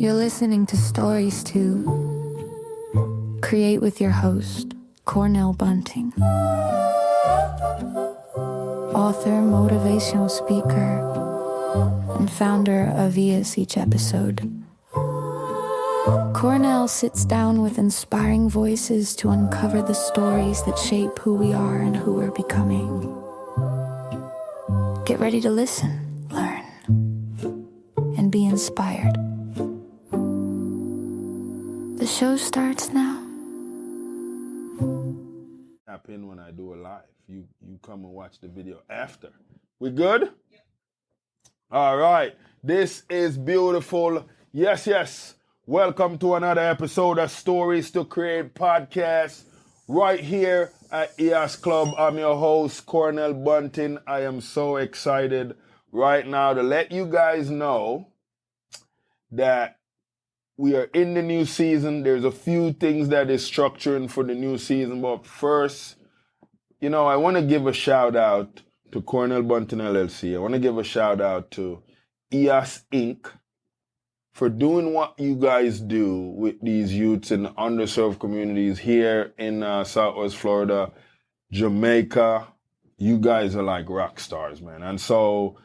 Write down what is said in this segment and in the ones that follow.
You're listening to Stories to Create with your host, Cornell Bunting. Author, motivational speaker, and founder of ES Each Episode. Cornell sits down with inspiring voices to uncover the stories that shape who we are and who we're becoming. Get ready to listen, learn, and be inspired. The show starts now. Tap in when I do a live. You come and watch the video after. We good? Yeah. All right. This is beautiful. Yes. Welcome to another episode of Stories to Create podcast right here at ES Club. I'm your host, Cornell Bunting. I am so excited right now to let you guys know that we are in the new season. There's a few things that is structuring for the new season. But first, I want to give a shout out to Cornell Bunting LLC. I want to give a shout out to ES Inc. for doing what you guys do with these youths in underserved communities here in Southwest Florida, Jamaica. You guys are like rock stars, man. And so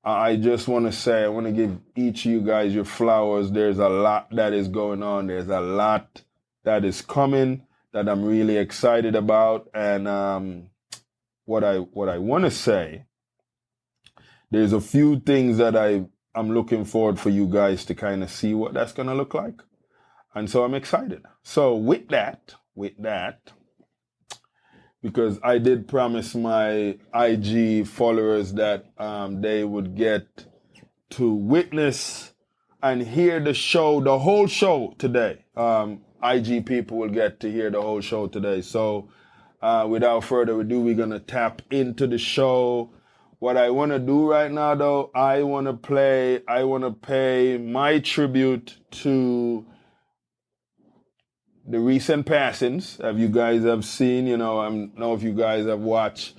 I just want to say, I want to give each of you guys your flowers. There's a lot that is going on. There's a lot that is coming that I'm really excited about. And what I want to say, there's a few things that I'm looking forward for you guys to kind of see what that's going to look like. And so I'm excited. So with that, because I did promise my IG followers that they would get to witness and hear the whole show today. IG people will get to hear the whole show today. So without further ado, we're going to tap into the show. What I want to do right now, though, I want to pay my tribute to the recent passings. If you guys have seen, I don't know if you guys have watched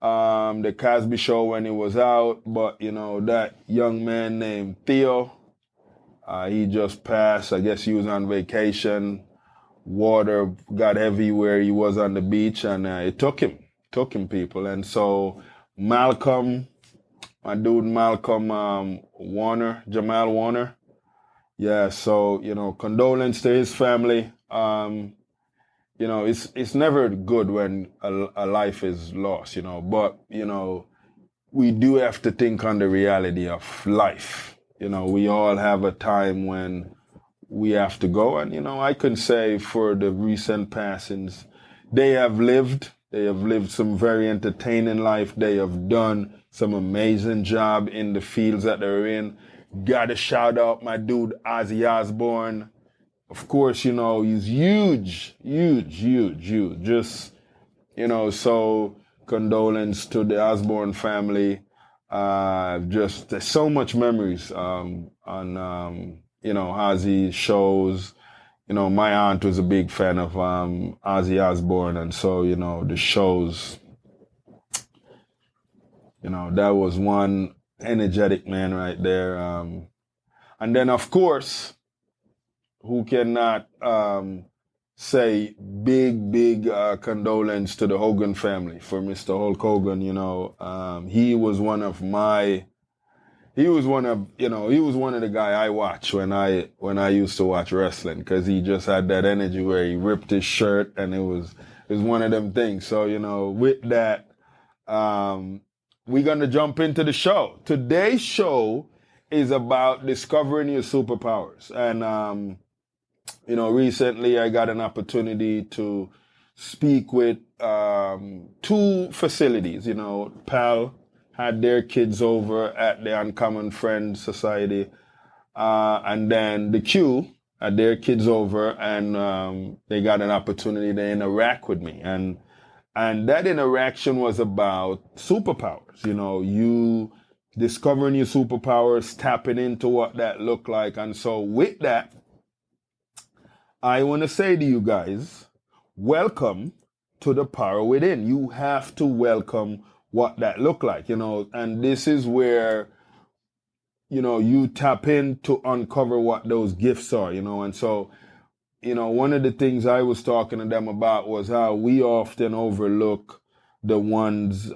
the Cosby Show when it was out, but, that young man named Theo, he just passed. I guess he was on vacation. Water got heavy where he was on the beach, and it took him, people. And so Malcolm, my dude Malcolm Jamal Warner. Yeah, so, condolence to his family. It's never good when a life is lost, but, we do have to think on the reality of life. We all have a time when we have to go. And, I can say for the recent passings, they have lived some very entertaining life. They have done some amazing job in the fields that they're in. Gotta shout out my dude, Ozzy Osbourne. Of course, he's huge. Just, so condolence to the Osbourne family. There's so much memories on Ozzy shows. My aunt was a big fan of Ozzy Osbourne, and so, the shows, that was one energetic man right there. And then, of course, who cannot say big condolence to the Hogan family for Mr. Hulk Hogan. He was one of the guy I watched when I used to watch wrestling, because he just had that energy where he ripped his shirt, and it was one of them things. So, with that, we're going to jump into the show. Today's show is about discovering your superpowers. And, recently I got an opportunity to speak with two facilities. PAL had their kids over at the Uncommon Friends Society. And then the Q had their kids over, and they got an opportunity to interact with me. And that interaction was about superpowers. You discovering your superpowers, tapping into what that looked like. And so with that, I want to say to you guys, welcome to the power within. You have to welcome what that looked like, and this is where you tap in to uncover what those gifts are, and so, one of the things I was talking to them about was how we often overlook the ones,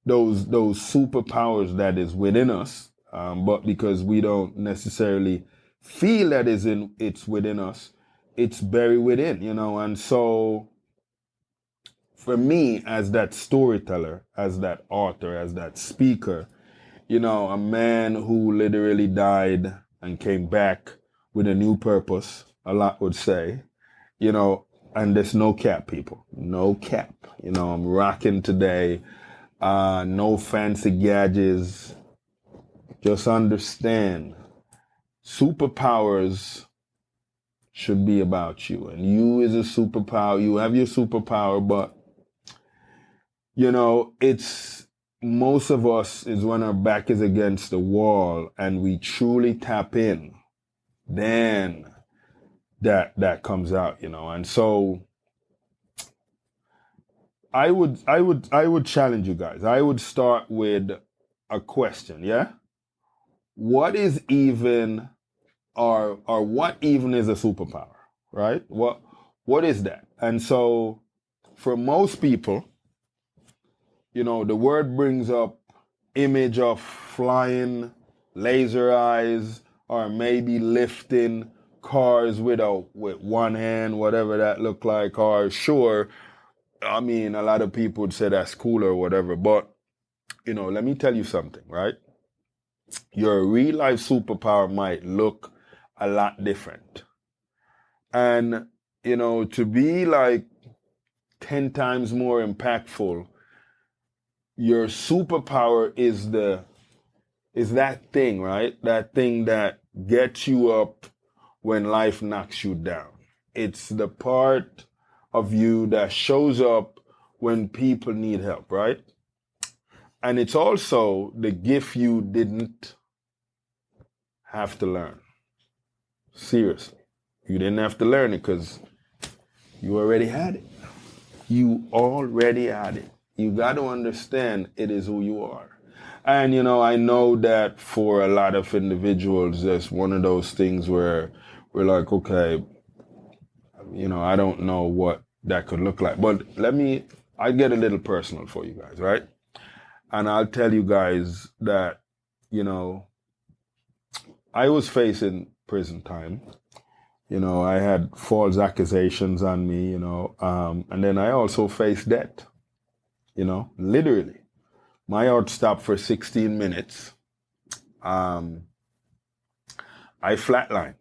those superpowers that is within us, but because we don't necessarily feel that it's within us, it's buried within, and so for me, as that storyteller, as that author, as that speaker, a man who literally died and came back with a new purpose, a lot would say, and there's no cap, people, no cap. I'm rocking today, no fancy gadgets. Just understand, superpowers should be about you, and you is a superpower. You have your superpower, but it's most of us is when our back is against the wall and we truly tap in, then that comes out, and so I would challenge you guys. I would start with a question, yeah? What is even or what even is a superpower, right? What is that? And so for most people, the word brings up image of flying, laser eyes, or maybe lifting cars with one hand, whatever that look like. Or sure, I mean, a lot of people would say that's cool or whatever. But, let me tell you something, right? Your real life superpower might look a lot different. And, to be like 10 times more impactful, your superpower is that thing, right? That thing that gets you up when life knocks you down. It's the part of you that shows up when people need help, right? And it's also the gift you didn't have to learn. Seriously. You didn't have to learn it because you already had it. You already had it. You got to understand it is who you are. And, I know that for a lot of individuals, that's one of those things where we're like, okay, I don't know what that could look like. But I get a little personal for you guys, right? And I'll tell you guys that, I was facing prison time. I had false accusations on me, and then I also faced death, literally. My heart stopped for 16 minutes. I flatlined.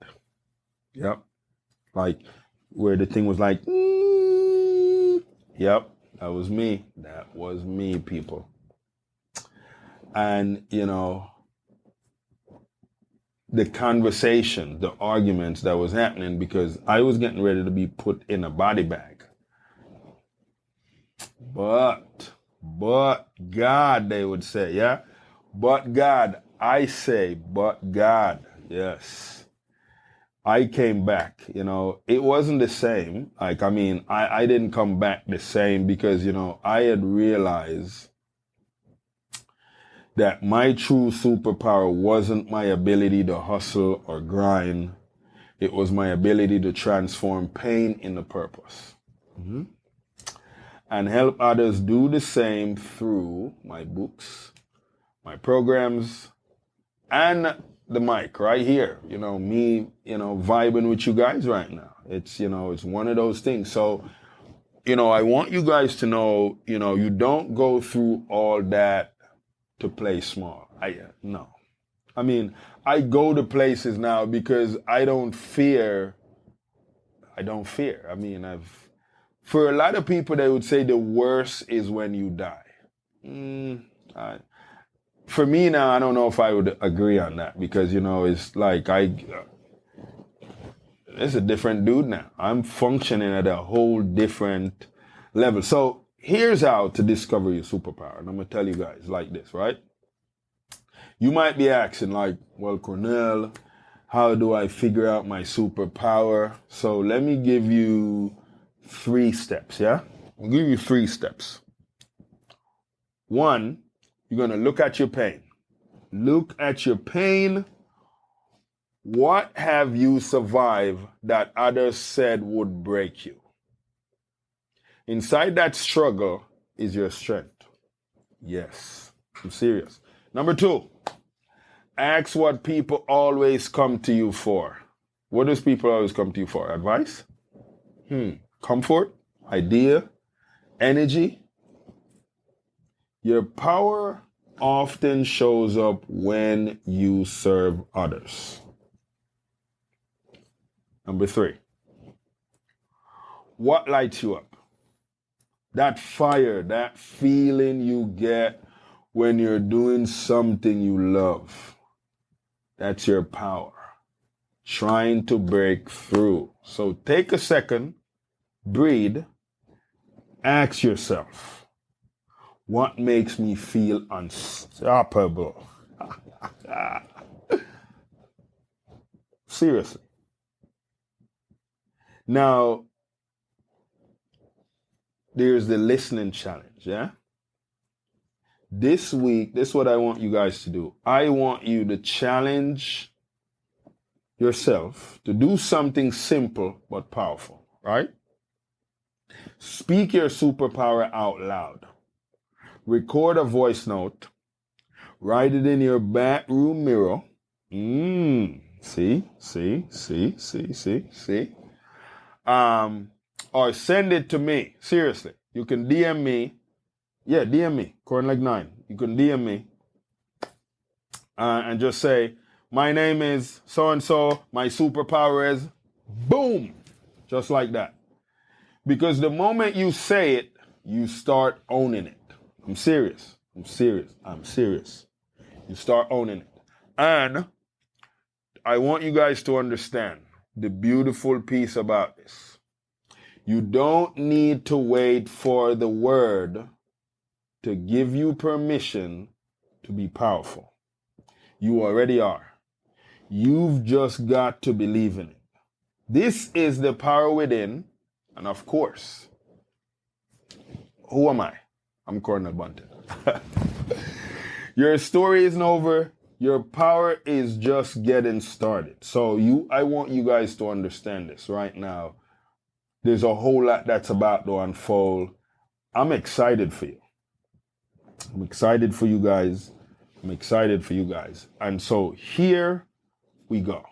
Yep. Like where the thing was like, yep, that was me. That was me, people. And, the conversation, the arguments that was happening because I was getting ready to be put in a body bag. But God, they would say, yeah? But God, I say, but God, yes. I came back, it wasn't the same. Like, I didn't come back the same because, I had realized that my true superpower wasn't my ability to hustle or grind. It was my ability to transform pain into purpose. Mm-hmm. And help others do the same through my books, my programs, and the mic right here. Me, vibing with you guys right now. It's, it's one of those things. So, I want you guys to know, you don't go through all that to play small. No. I go to places now because I don't fear. For a lot of people, they would say the worst is when you die. For me now, I don't know if I would agree on that because, it's like it's a different dude now. I'm functioning at a whole different level. So here's how to discover your superpower. And I'm going to tell you guys like this, right? You might be asking like, well, Cornell, how do I figure out my superpower? So let me give you 3 steps, yeah? I'll give you 3 steps. 1, you're going to look at your pain. Look at your pain. What have you survived that others said would break you? Inside that struggle is your strength. Yes, I'm serious. Number 2, ask what people always come to you for. What does people always come to you for? Advice? Comfort? Idea? Energy? Your power often shows up when you serve others. Number 3, what lights you up? That fire, that feeling you get when you're doing something you love. That's your power. Trying to break through. So take a second, breathe, ask yourself, what makes me feel unstoppable? Seriously. Now, there's the listening challenge, yeah? This week, this is what I want you guys to do. I want you to challenge yourself to do something simple but powerful, right? Speak your superpower out loud. Record a voice note. Write it in your bathroom mirror. See? Or send it to me. Seriously. You can DM me. Yeah, DM me. Cornell 9. You can DM me. And just say, my name is so-and-so. My superpower is boom. Just like that. Because the moment you say it, you start owning it. I'm serious. You start owning it. And I want you guys to understand the beautiful piece about this. You don't need to wait for the word to give you permission to be powerful. You already are. You've just got to believe in it. This is the power within. And of course, who am I? I'm Cornell Bunting. Your story isn't over. Your power is just getting started. So I want you guys to understand this right now. There's a whole lot that's about to unfold. I'm excited for you. I'm excited for you guys. And so here we go.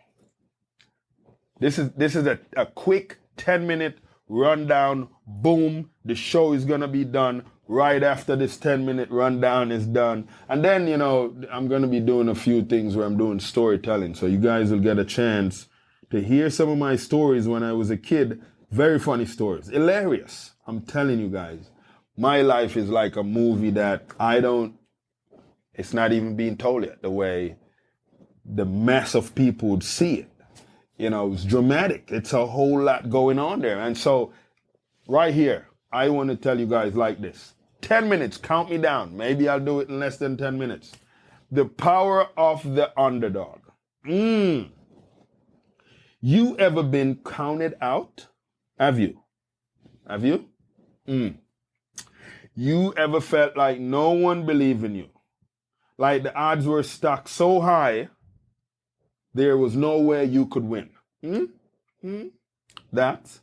This is a quick 10-minute rundown. Boom. The show is going to be done right after this 10-minute rundown is done. And then, I'm going to be doing a few things where I'm doing storytelling. So you guys will get a chance to hear some of my stories when I was a kid. Very funny stories. Hilarious. I'm telling you guys. My life is like a movie that it's not even being told yet the way the mass of people would see it. It's dramatic. It's a whole lot going on there. And so right here, I want to tell you guys like this. 10 minutes, count me down. Maybe I'll do it in less than 10 minutes. The power of the underdog. You ever been counted out? Have you? You ever felt like no one believed in you? Like the odds were stacked so high, there was no way you could win. That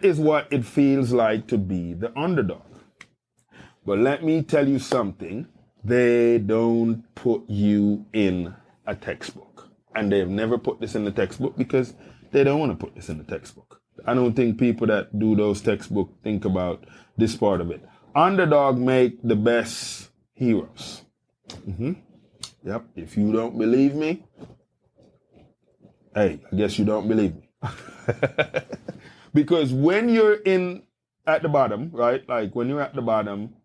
is what it feels like to be the underdog. But let me tell you something. They don't put you in a textbook. And they've never put this in the textbook because they don't want to put this in the textbook. I don't think people that do those textbooks think about this part of it. Underdog make the best heroes. Yep. If you don't believe me, hey, I guess you don't believe me. Because when you're at the bottom, right? Like when you're at the bottom,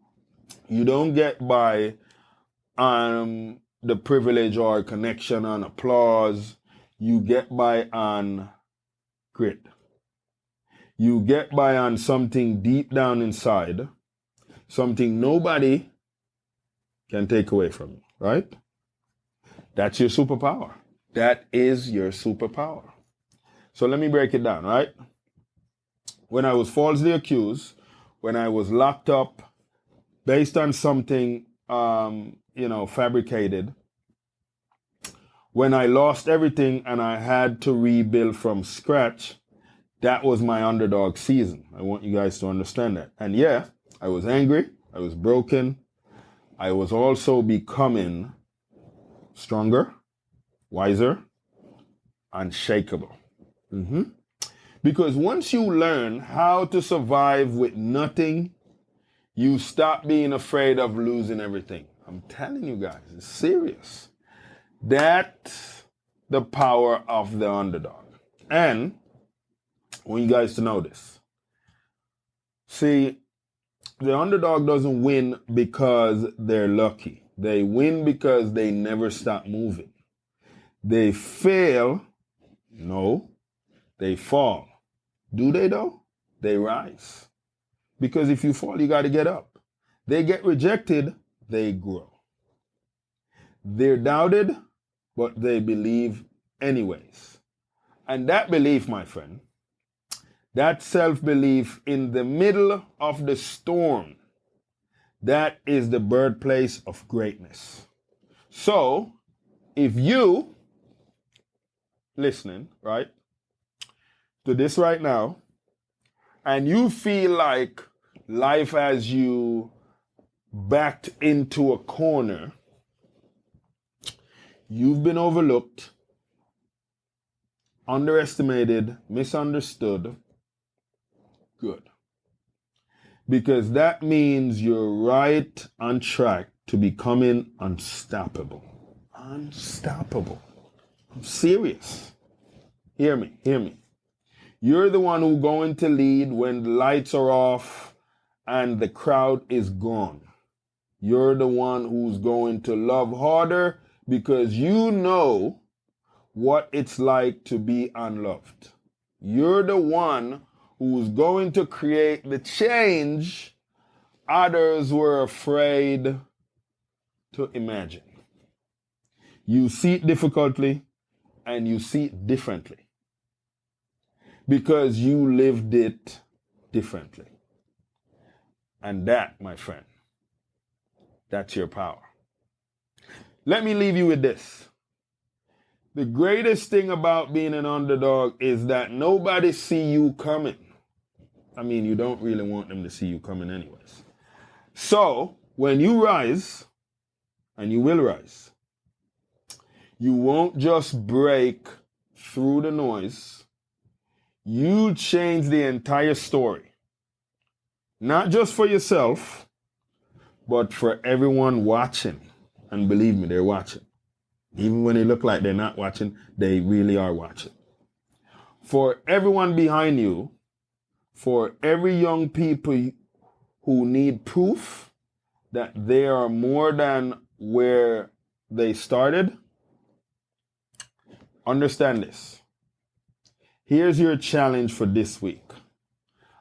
you don't get by the privilege or connection and applause. You get by on grit. You get by on something deep down inside, something nobody can take away from you, right? That's your superpower. That is your superpower. So let me break it down, right? When I was falsely accused, when I was locked up based on something fabricated. When I lost everything and I had to rebuild from scratch, that was my underdog season. I want you guys to understand that. And yeah, I was angry. I was broken. I was also becoming stronger, wiser, unshakable. Because once you learn how to survive with nothing, you stop being afraid of losing everything. I'm telling you guys, it's serious. That's the power of the underdog. And I want you guys to know this. See, the underdog doesn't win because they're lucky. They win because they never stop moving. They fail. No, they fall. Do they though? They rise. Because if you fall, you got to get up. They get rejected, they grow. They're doubted, but they believe anyways. And that belief, my friend, that self-belief in the middle of the storm, that is the birthplace of greatness. So, if you, listening, right, to this right now, and you feel like life has you backed into a corner, you've been overlooked, underestimated, misunderstood, good. Because that means you're right on track to becoming unstoppable. Unstoppable. I'm serious. Hear me. You're the one who's going to lead when the lights are off and the crowd is gone. You're the one who's going to love harder because you know what it's like to be unloved. You're the one who's going to create the change others were afraid to imagine. You see it difficultly and you see it differently because you lived it differently. And that, my friend, that's your power. Let me leave you with this. The greatest thing about being an underdog is that nobody see you coming. I mean, you don't really want them to see you coming anyways. So, when you rise, and you will rise, you won't just break through the noise. You change the entire story. Not just for yourself, but for everyone watching. And believe me, they're watching. Even when they look like they're not watching, they really are watching. For everyone behind you, for every young people who need proof that they are more than where they started, understand this. Here's your challenge for this week.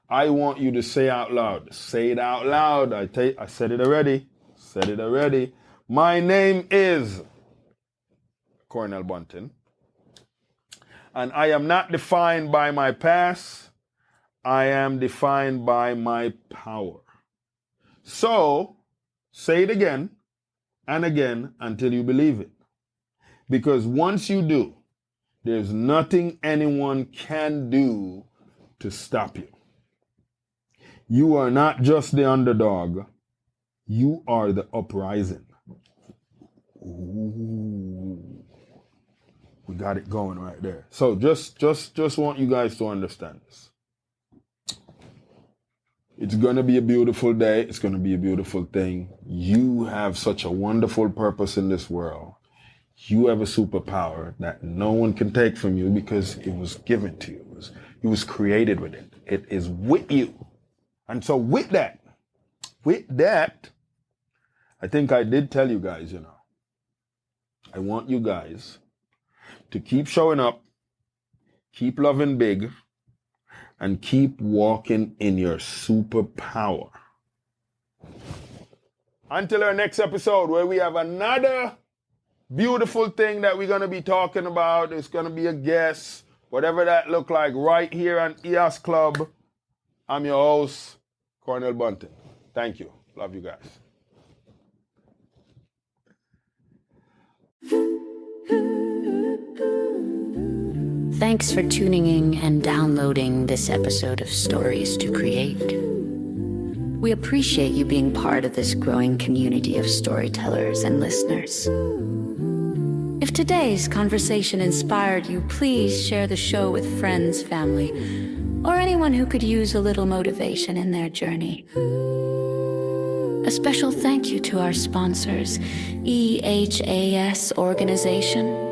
I want you to say out loud. Say it out loud. I said it already. My name is Cornell Bunting. And I am not defined by my past. I am defined by my power. So, say it again and again until you believe it. Because once you do, there's nothing anyone can do to stop you. You are not just the underdog. You are the uprising. Ooh. We got it going right there. So just want you guys to understand this. It's going to be a beautiful day. It's going to be a beautiful thing. You have such a wonderful purpose in this world. You have a superpower that no one can take from you because it was given to you. It was created with it. It is with you. And so with that, I think I did tell you guys, I want you guys to keep showing up, keep loving big, and keep walking in your superpower. Until our next episode, where we have another beautiful thing that we're going to be talking about. It's going to be a guest, whatever that look like, right here on EOS Club. I'm your host, Cornell Bunting. Thank you. Love you guys. Thanks for tuning in and downloading this episode of Stories to Create. We appreciate you being part of this growing community of storytellers and listeners. If today's conversation inspired you, please share the show with friends, family, or anyone who could use a little motivation in their journey. A special thank you to our sponsors, EHAS Organization,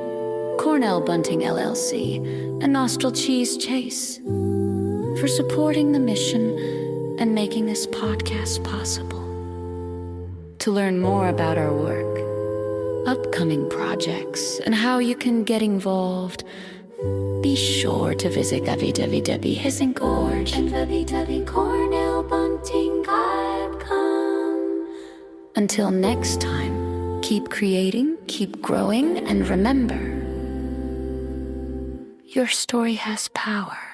Cornell Bunting LLC, and Nostril Cheese Chase for supporting the mission and making this podcast possible. To learn more about our work, upcoming projects, and how you can get involved, be sure to visit www.hissinggorge and www.cornellbunting.com. Until next time, keep creating, keep growing, and remember, your story has power.